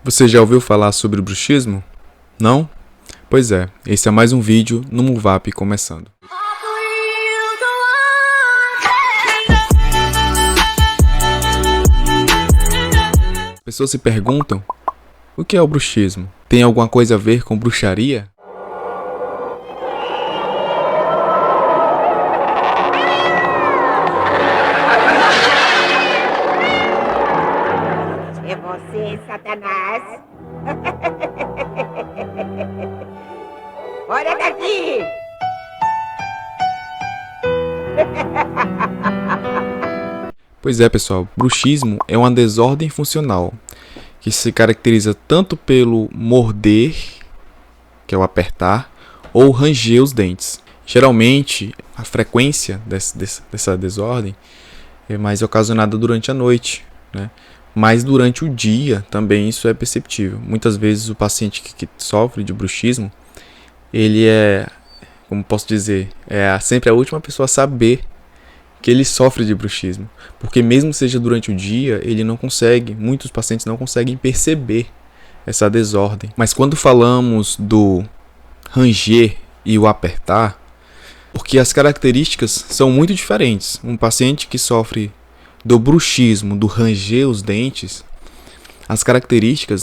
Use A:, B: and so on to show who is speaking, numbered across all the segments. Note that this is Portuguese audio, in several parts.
A: Você já ouviu falar sobre o bruxismo? Não? Pois é, esse é mais um vídeo no Muvap começando. Pessoas se perguntam, o que é o bruxismo? Tem alguma coisa a ver com bruxaria?
B: É você, Satanás? Olha daqui!
A: Pois é, pessoal, bruxismo é uma desordem funcional que se caracteriza tanto pelo morder, que é o apertar, ou ranger os dentes. Geralmente, a frequência dessa desordem é mais ocasionada durante a noite, né? Mas durante o dia também isso é perceptível. Muitas vezes o paciente que sofre de bruxismo, ele é, como posso dizer, sempre a última pessoa a saber que ele sofre de bruxismo. Porque mesmo que seja durante o dia, ele não consegue, muitos pacientes não conseguem perceber essa desordem. Mas quando falamos do ranger e o apertar, porque as características são muito diferentes. Um paciente que sofre do bruxismo, do ranger os dentes, as características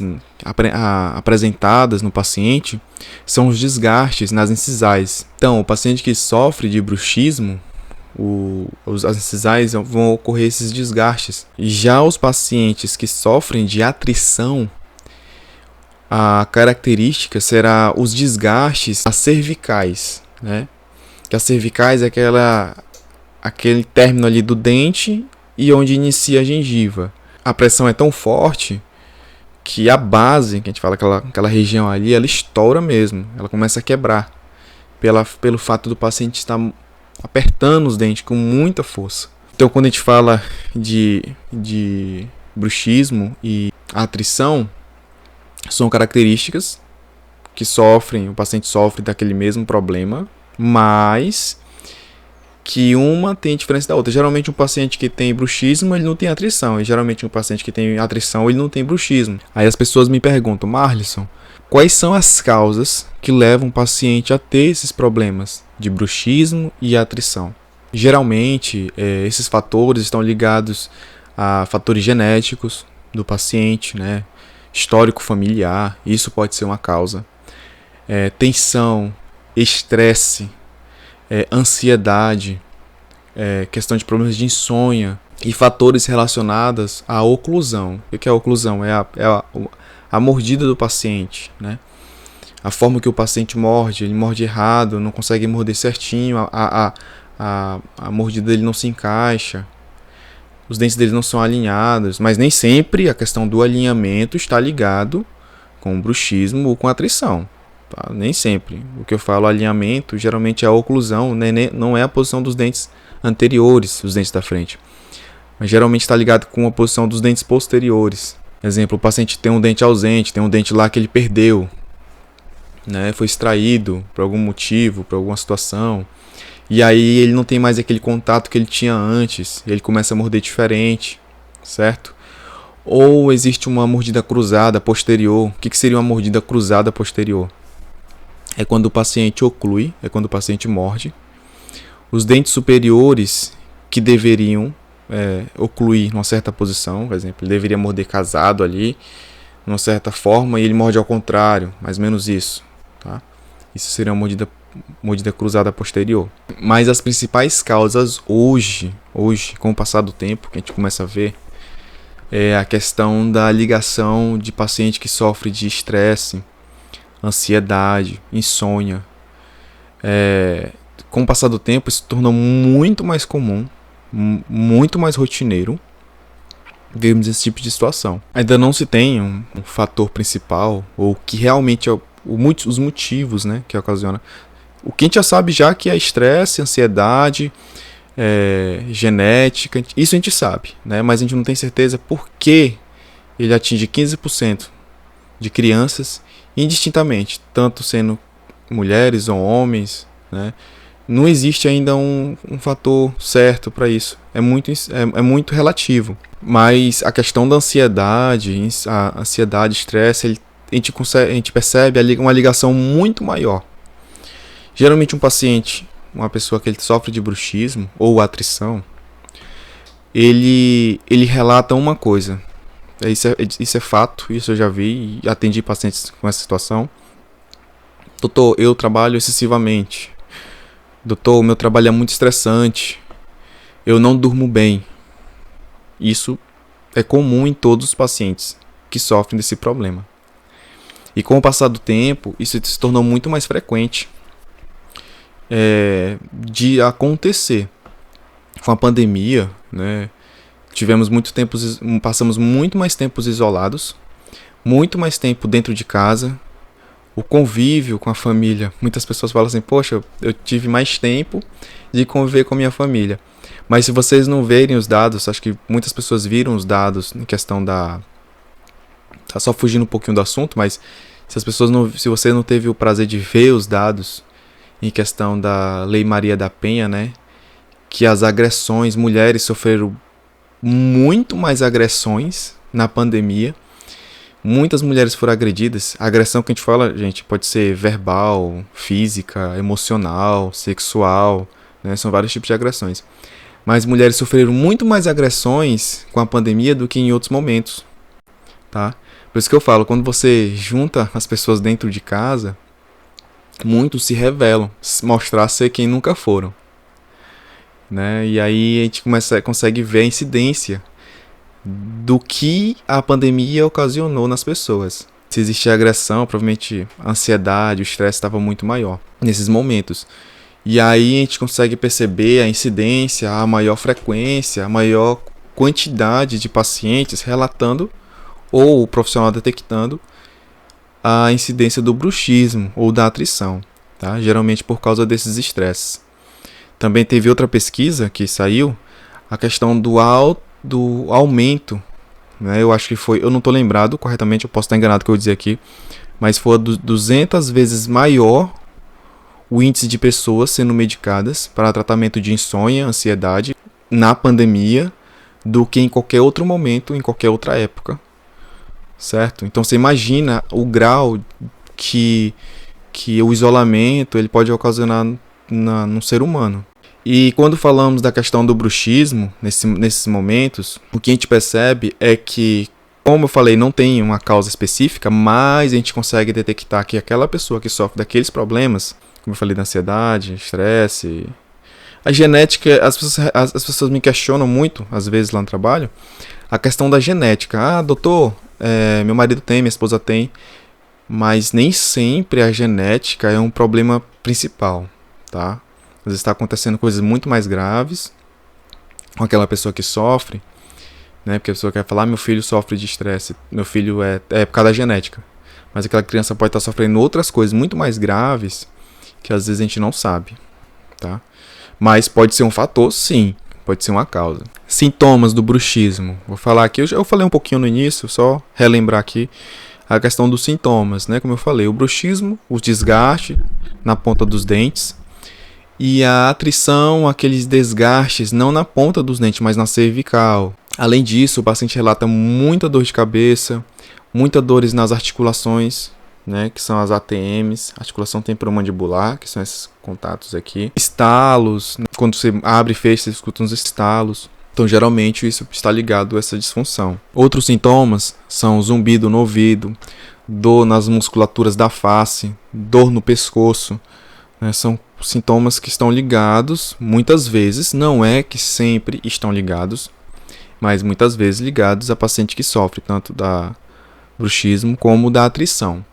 A: apresentadas no paciente são os desgastes nas incisais. Então, o paciente que sofre de bruxismo, as incisais vão ocorrer esses desgastes. Já os pacientes que sofrem de atrição, a característica será os desgastes nas cervicais, né? Que as cervicais é aquele término ali do dente e onde inicia a gengiva. A pressão é tão forte que a base, que a gente fala, aquela região ali, ela estoura mesmo, ela começa a quebrar pelo fato do paciente estar apertando os dentes com muita força. Então, quando a gente fala de bruxismo e atrição, são características que o paciente sofre daquele mesmo problema, mas que uma tem diferença da outra. Geralmente um paciente que tem bruxismo, ele não tem atrição, e geralmente um paciente que tem atrição, ele não tem bruxismo. Aí as pessoas me perguntam, Marlisson, quais são as causas que levam o paciente a ter esses problemas de bruxismo e atrição? Geralmente, esses fatores estão ligados a fatores genéticos do paciente, né? Histórico familiar, isso pode ser uma causa. Tensão, estresse, ansiedade, questão de problemas de insônia e fatores relacionados à oclusão. O que é a oclusão? É a mordida do paciente, né? A forma que o paciente morde, ele morde errado, não consegue morder certinho, a mordida dele não se encaixa, os dentes dele não são alinhados, mas nem sempre a questão do alinhamento está ligado com o bruxismo ou com a atrição. Tá? Nem sempre. O que eu falo alinhamento geralmente é a oclusão, né? Não é a posição dos dentes anteriores, os dentes da frente, mas geralmente está ligado com a posição dos dentes posteriores. Exemplo, o paciente tem um dente ausente, tem um dente lá que ele perdeu, né? Foi extraído por algum motivo, por alguma situação, e aí ele não tem mais aquele contato que ele tinha antes, ele começa a morder diferente, certo? Ou existe uma mordida cruzada posterior. O que seria uma mordida cruzada posterior? É quando o paciente oclui, é quando o paciente morde. Os dentes superiores que deveriam ocluir numa certa posição, por exemplo, ele deveria morder casado ali, de uma certa forma, e ele morde ao contrário, mais ou menos isso. Tá? Isso seria uma mordida cruzada posterior. Mas as principais causas hoje, com o passar do tempo, que a gente começa a ver, é a questão da ligação de paciente que sofre de estresse, ansiedade, insônia. Com o passar do tempo, isso se tornou muito mais comum, muito mais rotineiro vermos esse tipo de situação. Ainda não se tem um fator principal, ou que realmente é os motivos, né, que ocasiona. O que a gente já sabe já que é estresse, ansiedade, genética, isso a gente sabe, né, mas a gente não tem certeza por que ele atinge 15% de crianças indistintamente, tanto sendo mulheres ou homens, né? Não existe ainda um fator certo para isso. É muito relativo. Mas a questão da ansiedade, estresse, a gente percebe uma ligação muito maior. Geralmente uma pessoa que ele sofre de bruxismo ou atrição, ele relata uma coisa. Isso é fato, isso eu já vi e atendi pacientes com essa situação. Doutor, eu trabalho excessivamente. Doutor, meu trabalho é muito estressante. Eu não durmo bem. Isso é comum em todos os pacientes que sofrem desse problema. E com o passar do tempo, isso se tornou muito mais frequente de acontecer. Com a pandemia, né, passamos muito mais tempos isolados, muito mais tempo dentro de casa, o convívio com a família. Muitas pessoas falam assim, poxa, eu tive mais tempo de conviver com a minha família. Mas se vocês não verem os dados, acho que muitas pessoas viram os dados em questão da... Tá só fugindo um pouquinho do assunto, mas se você não teve o prazer de ver os dados em questão da Lei Maria da Penha, né, que as agressões, mulheres sofreram muito mais agressões na pandemia. Muitas mulheres foram agredidas. A agressão que a gente fala, gente, pode ser verbal, física, emocional, sexual, né, são vários tipos de agressões. Mas mulheres sofreram muito mais agressões com a pandemia do que em outros momentos, tá? Por isso que eu falo, quando você junta as pessoas dentro de casa, muitos se revelam, mostrar ser quem nunca foram, né? E aí a gente consegue ver a incidência do que a pandemia ocasionou nas pessoas. Se existia agressão, provavelmente a ansiedade, o estresse estava muito maior nesses momentos. E aí a gente consegue perceber a incidência, a maior frequência, a maior quantidade de pacientes relatando ou o profissional detectando a incidência do bruxismo ou da atrição, tá? Geralmente por causa desses estresses. Também teve outra pesquisa que saiu, a questão do aumento, né? Eu acho que foi, eu não estou lembrado corretamente, eu posso estar enganado que eu vou dizer aqui, mas foi 200 vezes maior o índice de pessoas sendo medicadas para tratamento de insônia, ansiedade, na pandemia, do que em qualquer outro momento, em qualquer outra época, certo? Então você imagina o grau que o isolamento ele pode ocasionar no ser humano. E quando falamos da questão do bruxismo, nesses momentos, o que a gente percebe é que, como eu falei, não tem uma causa específica, mas a gente consegue detectar que aquela pessoa que sofre daqueles problemas, como eu falei, da ansiedade, estresse, a genética, as pessoas me questionam muito, às vezes lá no trabalho, a questão da genética. Ah, doutor, meu marido tem, minha esposa tem, mas nem sempre a genética é um problema principal, tá? Às vezes está acontecendo coisas muito mais graves com aquela pessoa que sofre, né? Porque a pessoa quer falar, meu filho sofre de estresse, meu filho é por causa da genética. Mas aquela criança pode estar sofrendo outras coisas muito mais graves que às vezes a gente não sabe, tá? Mas pode ser um fator, sim, pode ser uma causa. Sintomas do bruxismo. Vou falar aqui, eu falei um pouquinho no início, só relembrar aqui a questão dos sintomas, né? Como eu falei, o bruxismo, o desgaste na ponta dos dentes, e a atrição, aqueles desgastes, não na ponta dos dentes, mas na cervical. Além disso, o paciente relata muita dor de cabeça, muitas dores nas articulações, né, que são as ATMs, articulação temporomandibular, que são esses contatos aqui. Estalos, quando você abre e fecha, você escuta uns estalos. Então, geralmente, isso está ligado a essa disfunção. Outros sintomas são zumbido no ouvido, dor nas musculaturas da face, dor no pescoço, né, são sintomas que estão ligados, muitas vezes, não é que sempre estão ligados, mas muitas vezes ligados a paciente que sofre tanto da bruxismo como da atrição.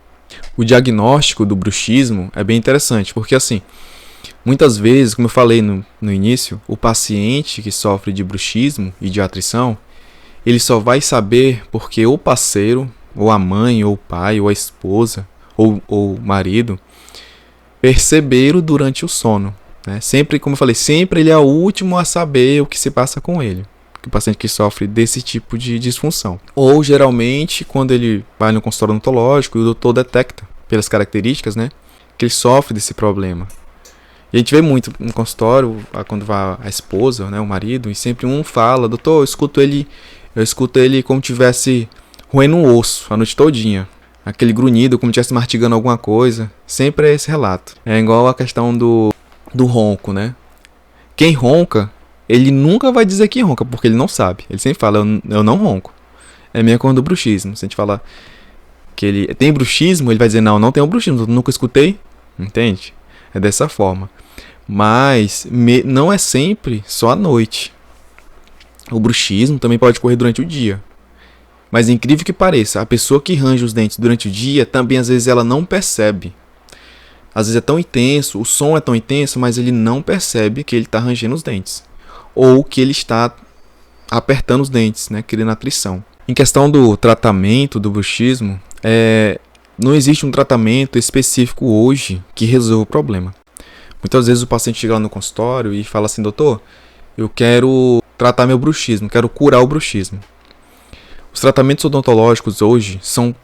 A: O diagnóstico do bruxismo é bem interessante, porque assim, muitas vezes, como eu falei no início, o paciente que sofre de bruxismo e de atrição, ele só vai saber porque o parceiro, ou a mãe, ou o pai, ou a esposa, ou o marido, perceberam durante o sono, né? Sempre, como eu falei, sempre ele é o último a saber o que se passa com ele, o paciente que sofre desse tipo de disfunção. Ou, geralmente, quando ele vai no consultório odontológico, o doutor detecta, pelas características, né, que ele sofre desse problema. E a gente vê muito no consultório, quando vai a esposa, né, o marido, e sempre um fala, doutor, eu escuto ele Eu escuto ele como tivesse roendo um osso a noite todinha. Aquele grunhido, como tivesse mastigando alguma coisa. Sempre é esse relato. É igual a questão do ronco, né? Quem ronca, ele nunca vai dizer que ronca, porque ele não sabe. Ele sempre fala, eu não ronco. É a mesma coisa do bruxismo. Se a gente falar que ele tem bruxismo, ele vai dizer, não tenho bruxismo, eu nunca escutei. Entende? É dessa forma. Mas não é sempre só à noite. O bruxismo também pode ocorrer durante o dia. Mas incrível que pareça, a pessoa que range os dentes durante o dia, também às vezes ela não percebe. Às vezes é tão intenso, o som é tão intenso, mas ele não percebe que ele está rangendo os dentes. Ou que ele está apertando os dentes, né, criando atrição. Em questão do tratamento do bruxismo, não existe um tratamento específico hoje que resolva o problema. Muitas vezes o paciente chega lá no consultório e fala assim, doutor, eu quero tratar meu bruxismo, quero curar o bruxismo. Os tratamentos odontológicos hoje são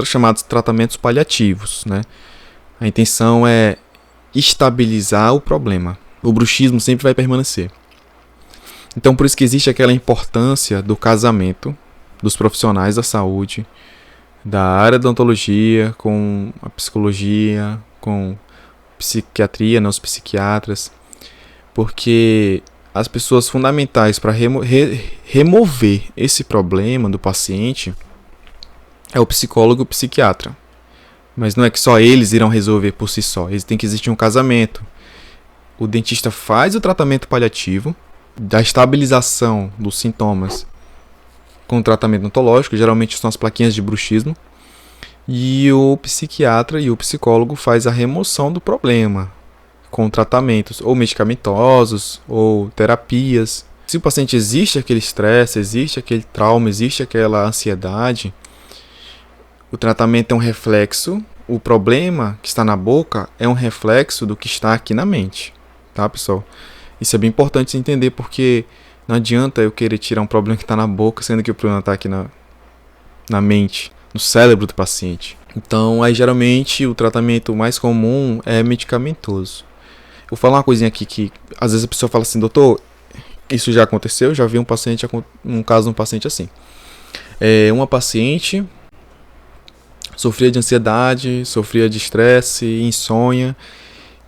A: chamados tratamentos paliativos, né? A intenção é estabilizar o problema. O bruxismo sempre vai permanecer. Então, por isso que existe aquela importância do casamento dos profissionais da saúde, da área da odontologia, com a psicologia, com psiquiatria, os psiquiatras, porque as pessoas fundamentais para remover esse problema do paciente é o psicólogo e o psiquiatra. Mas não é que só eles irão resolver por si só. Tem que existir um casamento. O dentista faz o tratamento paliativo, da estabilização dos sintomas com o tratamento odontológico, geralmente são as plaquinhas de bruxismo, e o psiquiatra e o psicólogo faz a remoção do problema com tratamentos ou medicamentosos ou terapias. Se o paciente existe aquele estresse, existe aquele trauma, existe aquela ansiedade, o tratamento é um reflexo, o problema que está na boca é um reflexo do que está aqui na mente, tá, pessoal? Isso é bem importante se entender, porque não adianta eu querer tirar um problema que está na boca, sendo que o problema está aqui na mente, no cérebro do paciente. Então, aí geralmente o tratamento mais comum é medicamentoso. Vou falar uma coisinha aqui que às vezes a pessoa fala assim, doutor, isso já aconteceu, já vi um caso de um paciente assim. Uma paciente sofria de ansiedade, sofria de estresse, insônia,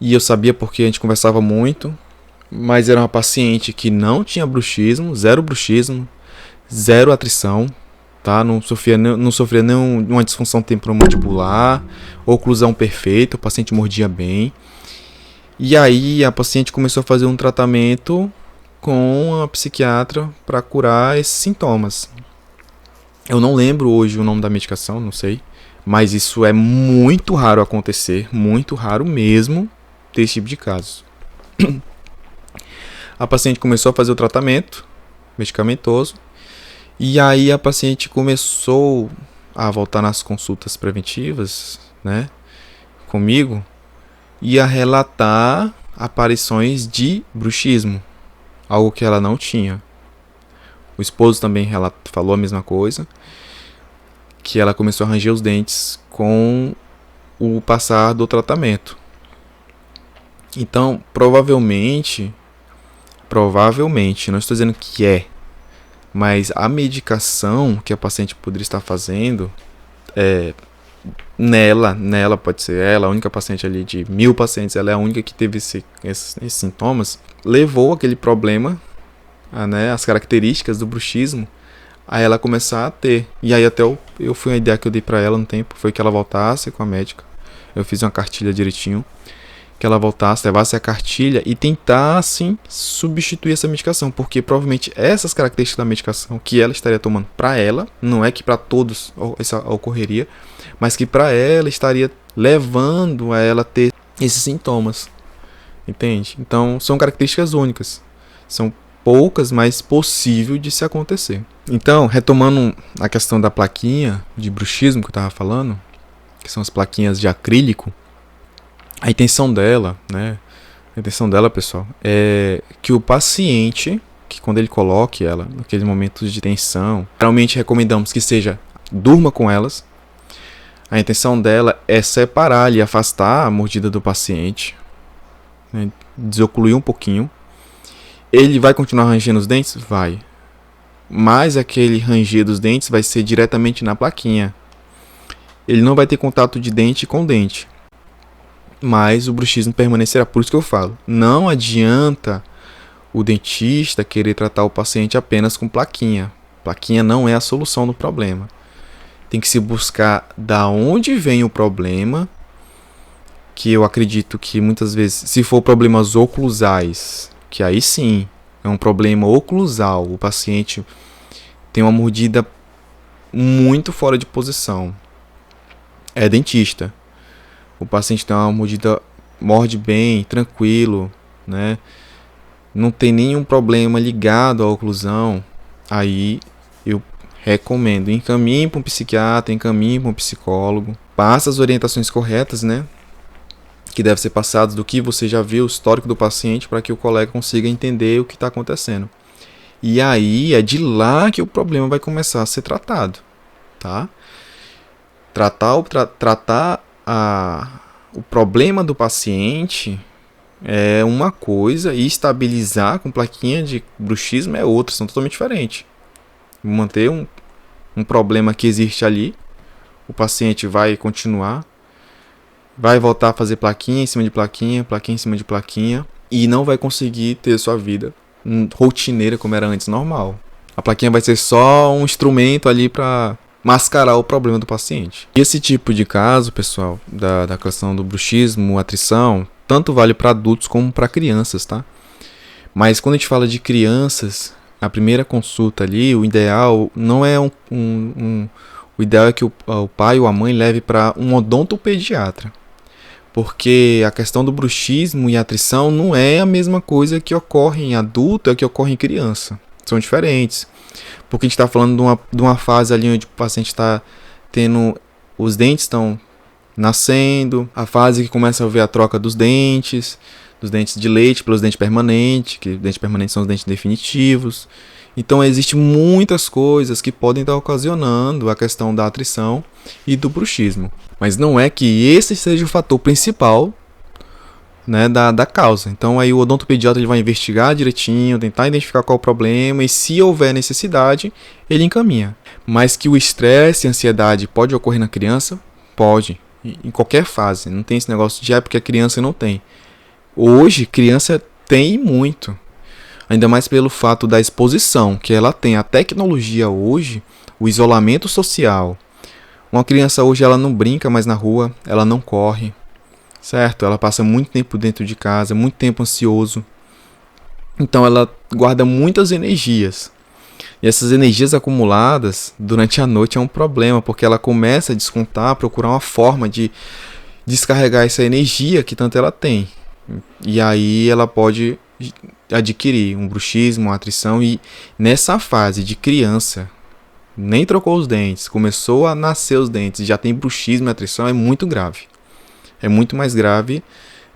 A: e eu sabia porque a gente conversava muito, mas era uma paciente que não tinha bruxismo, zero atrição, tá? Não sofria nenhuma disfunção temporomandibular, oclusão perfeita, o paciente mordia bem. E aí a paciente começou a fazer um tratamento com a psiquiatra para curar esses sintomas. Eu não lembro hoje o nome da medicação, não sei, mas isso é muito raro acontecer, muito raro mesmo, desse tipo de casos. A paciente começou a fazer o tratamento medicamentoso, e aí a paciente começou a voltar nas consultas preventivas, né, comigo, e a relatar aparições de bruxismo, algo que ela não tinha. O esposo também falou a mesma coisa, que ela começou a ranger os dentes com o passar do tratamento. Então, provavelmente, não estou dizendo que mas a medicação que a paciente poderia estar fazendo, nela pode ser ela, a única paciente ali de 1000 pacientes, ela é a única que teve esses sintomas, levou aquele problema, né, as características do bruxismo, a ela começar a ter. E aí até eu fui a ideia que eu dei pra ela no tempo, foi que ela voltasse com a médica, eu fiz uma cartilha direitinho, que ela voltasse, levasse a cartilha e tentasse substituir essa medicação, porque provavelmente essas características da medicação que ela estaria tomando para ela, não é que para todos isso ocorreria, mas que para ela estaria levando a ela ter esses sintomas, entende? Então são características únicas, são poucas, mas possível de se acontecer. Então, retomando a questão da plaquinha de bruxismo que eu estava falando, que são as plaquinhas de acrílico, a intenção dela, pessoal, é que o paciente, que quando ele coloque ela naqueles momentos de tensão, realmente recomendamos que durma com elas. A intenção dela é separar e afastar a mordida do paciente, desocluir um pouquinho. Ele vai continuar rangendo os dentes? Vai. mas aquele ranger dos dentes vai ser diretamente na plaquinha. Ele não vai ter contato de dente com dente, mas o bruxismo permanecerá. Por isso que eu falo, não adianta o dentista querer tratar o paciente apenas com plaquinha. Plaquinha não é a solução do problema. Tem que se buscar da onde vem o problema, que eu acredito que muitas vezes, se for problemas oclusais, que aí sim é um problema oclusal, o paciente tem uma mordida muito fora de posição, é dentista. O paciente tem uma mordida, morde bem, tranquilo, né? Não tem nenhum problema ligado à oclusão, aí eu recomendo, encaminhe para um psiquiatra, encaminhe para um psicólogo, passa as orientações corretas, né? Que deve ser passadas do que você já viu, o histórico do paciente, para que o colega consiga entender o que está acontecendo. E aí é de lá que o problema vai começar a ser tratado, tá? Tratar o problema do paciente é uma coisa e estabilizar com plaquinha de bruxismo é outra, são totalmente diferentes. Manter um problema que existe ali, o paciente vai continuar, vai voltar a fazer plaquinha em cima de plaquinha, plaquinha em cima de plaquinha, e não vai conseguir ter sua vida rotineira como era antes, normal. A plaquinha vai ser só um instrumento ali para mascarar o problema do paciente. E esse tipo de caso, pessoal, da questão do bruxismo, atrição, tanto vale para adultos como para crianças, tá? Mas quando a gente fala de crianças, a primeira consulta ali, o ideal não é o ideal é que o pai ou a mãe leve para um odontopediatra. Porque a questão do bruxismo e atrição não é a mesma coisa que ocorre em adulto, é que ocorre em criança. São diferentes. Porque a gente está falando de uma fase ali onde o paciente está tendo, os dentes estão nascendo, a fase que começa a ver a troca dos dentes de leite pelos dentes permanentes, que dentes permanentes são os dentes definitivos. Então existem muitas coisas que podem estar ocasionando a questão da atrição e do bruxismo. Mas não é que esse seja o fator principal, né, da causa. Então aí o odontopediatra ele vai investigar direitinho, tentar identificar qual é o problema e se houver necessidade, ele encaminha. Mas que o estresse e a ansiedade pode ocorrer na criança? Pode. Em qualquer fase. Não tem esse negócio de porque a criança não tem. Hoje, criança tem muito. Ainda mais pelo fato da exposição que ela tem. A tecnologia hoje, o isolamento social. Uma criança hoje ela não brinca mais na rua, ela não corre, certo? Ela passa muito tempo dentro de casa, muito tempo ansioso. Então ela guarda muitas energias. E essas energias acumuladas durante a noite é um problema, porque ela começa a descontar, procurar uma forma de descarregar essa energia que tanto ela tem. E aí ela pode adquirir um bruxismo, uma atrição, e nessa fase de criança, nem trocou os dentes, começou a nascer os dentes, já tem bruxismo e atrição, é muito grave. É muito mais grave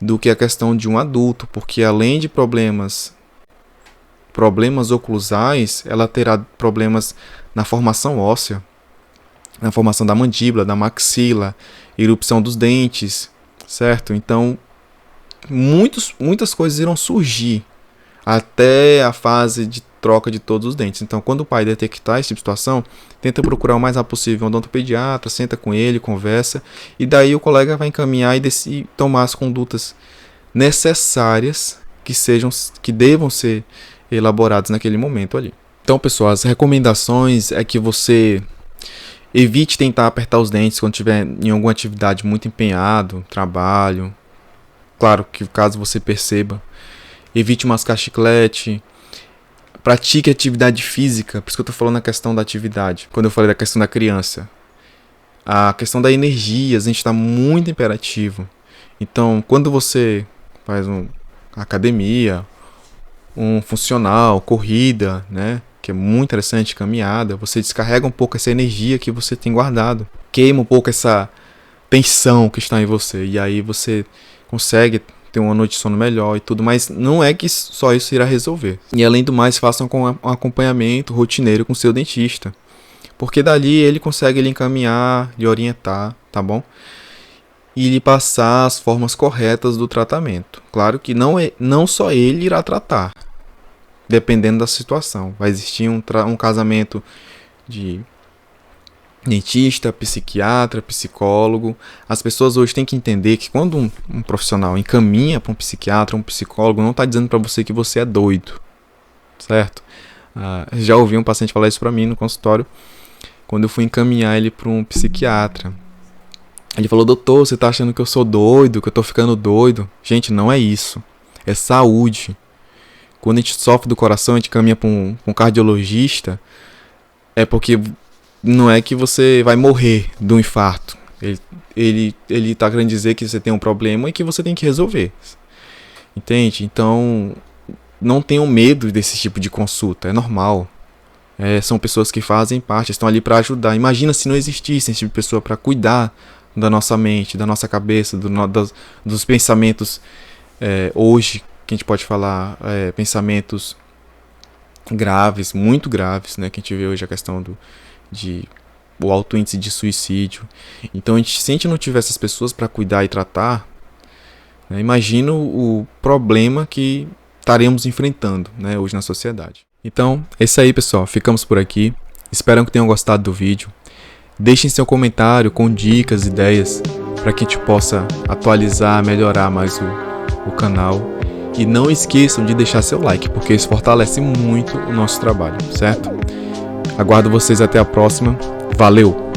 A: do que a questão de um adulto, porque além de problemas oclusais, ela terá problemas na formação óssea, na formação da mandíbula, da maxila, erupção dos dentes, certo? Então, muitas coisas irão surgir até a fase de troca de todos os dentes. Então, quando o pai detectar essa situação, tenta procurar o mais rápido possível um odontopediatra, senta com ele, conversa, e daí o colega vai encaminhar e tomar as condutas necessárias que devam ser elaboradas naquele momento ali. Então, pessoal, as recomendações é que você evite tentar apertar os dentes quando estiver em alguma atividade muito empenhado, trabalho. Claro que caso você perceba, evite mascar chiclete, pratique atividade física, por isso que eu estou falando na questão da atividade, quando eu falei da questão da criança. A questão da energia, a gente está muito imperativo. Então, quando você faz uma academia, um funcional, corrida, né, que é muito interessante, caminhada, você descarrega um pouco essa energia que você tem guardado, queima um pouco essa tensão que está em você, e aí você consegue ter uma noite de sono melhor e tudo, mas não é que só isso irá resolver. E além do mais, façam um acompanhamento rotineiro com seu dentista, porque dali ele consegue lhe encaminhar, lhe orientar, tá bom? E lhe passar as formas corretas do tratamento. Claro que não só ele irá tratar. dependendo da situação. Vai existir um casamento de dentista, psiquiatra, psicólogo. As pessoas hoje têm que entender que quando um profissional encaminha para um psiquiatra, um psicólogo, não está dizendo para você que você é doido, certo? Já ouvi um paciente falar isso para mim no consultório, quando eu fui encaminhar ele para um psiquiatra. Ele falou: doutor, você está achando que eu sou doido, que eu estou ficando doido? Gente, não é isso. É saúde. Quando a gente sofre do coração, a gente caminha para um cardiologista, é porque não é que você vai morrer de um infarto. Ele tá querendo dizer que você tem um problema e que você tem que resolver. Entende? Então, não tenham medo desse tipo de consulta. É normal. São pessoas que fazem parte, estão ali para ajudar. Imagina se não existisse esse tipo de pessoa para cuidar da nossa mente, da nossa cabeça, dos pensamentos. Hoje, que a gente pode falar, pensamentos graves, muito graves, né? Que a gente vê hoje a questão o alto índice de suicídio. Então, se a gente não tiver essas pessoas para cuidar e tratar, né, imagina o problema que estaremos enfrentando, né, hoje na sociedade. Então, é isso aí, pessoal. Ficamos por aqui. Espero que tenham gostado do vídeo. Deixem seu comentário com dicas, ideias, para que a gente possa atualizar, melhorar mais o canal. E não esqueçam de deixar seu like, porque isso fortalece muito o nosso trabalho, certo? Aguardo vocês até a próxima. Valeu!